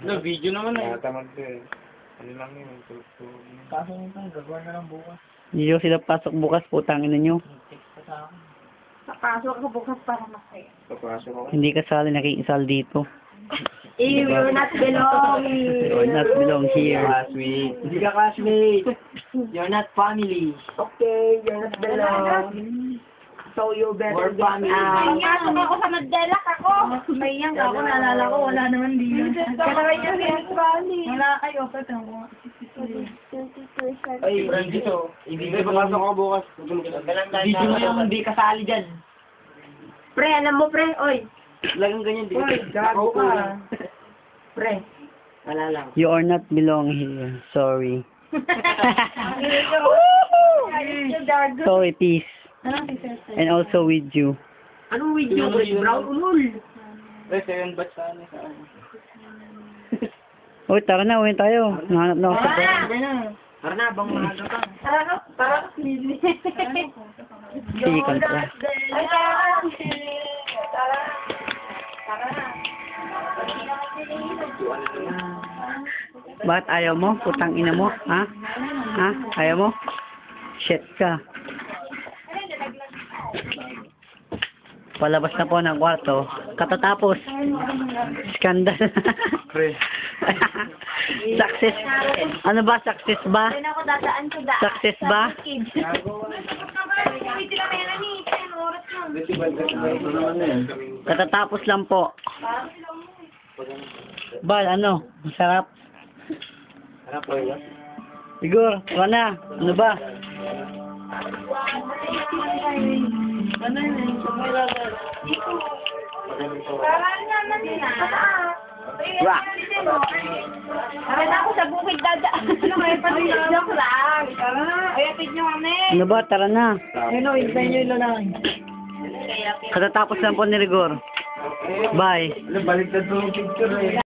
No, video naman eh. Tamad ko eh. Ano lang yun, tulog-tulog. Kaso nito, gagawa na lang bukas. Hindi daw sila pasok bukas, putangin na nyo. Text pa sa akin. Papasok ako bukas para masaya. Papasok ako. Hindi kasali, nakikisal dito. Ew, you're not belonging. You're not belong here. Classmate. Hindi ka classmate. You're not family. Okay, you're not belong. So you better More get family. out. Pasok ako sa Magdelak ako. May yang ako, naalala ko, wala naman dito. Kaya yung family. Wala kayo, pa ito. Ay, hindi to. Hindi papasok ako bukas. Video mo yung hindi kasali dyan. Pre, alam mo pre, oy. Lagang ganyan din. Oy, gago ka. Pre. Wala lang. You are not belong here. Sorry. Gago. Sorry, peace. Anong si And also with you. Anong video? Brown ulul. Eh, second batch sa ano, sa ano. Uy, tara na, uwi tayo. Nahanap na ako sa Tara na, bang maaga pa. Tara ka, please. Sige, kontra. Ay, tara. Tara. Tara. Bakit ayaw mo? Putang ina mo? Ha? Ha? Ayaw mo? Shit ka. Palabas na po ng kwarto. Katatapos. Skandal. Pre. Success. Ano ba? Success ba? Ayun ako dadaan sa daan. Success ba? Katatapos lang po. Bal, ano? Masarap. Ano po yun? Igor, tara na. Ano ba? Parang naman na. Rock. Parang ako sa bukid dadaan. Ano kayo pa rin? Joke lang. Tara. Ay, atid nyo kami. Ano ba? Tara na. Ayun o, hintayin nyo yung lalaki. Katatapos lang po ni Rigor. Bye. Baliktad mo yung picture eh.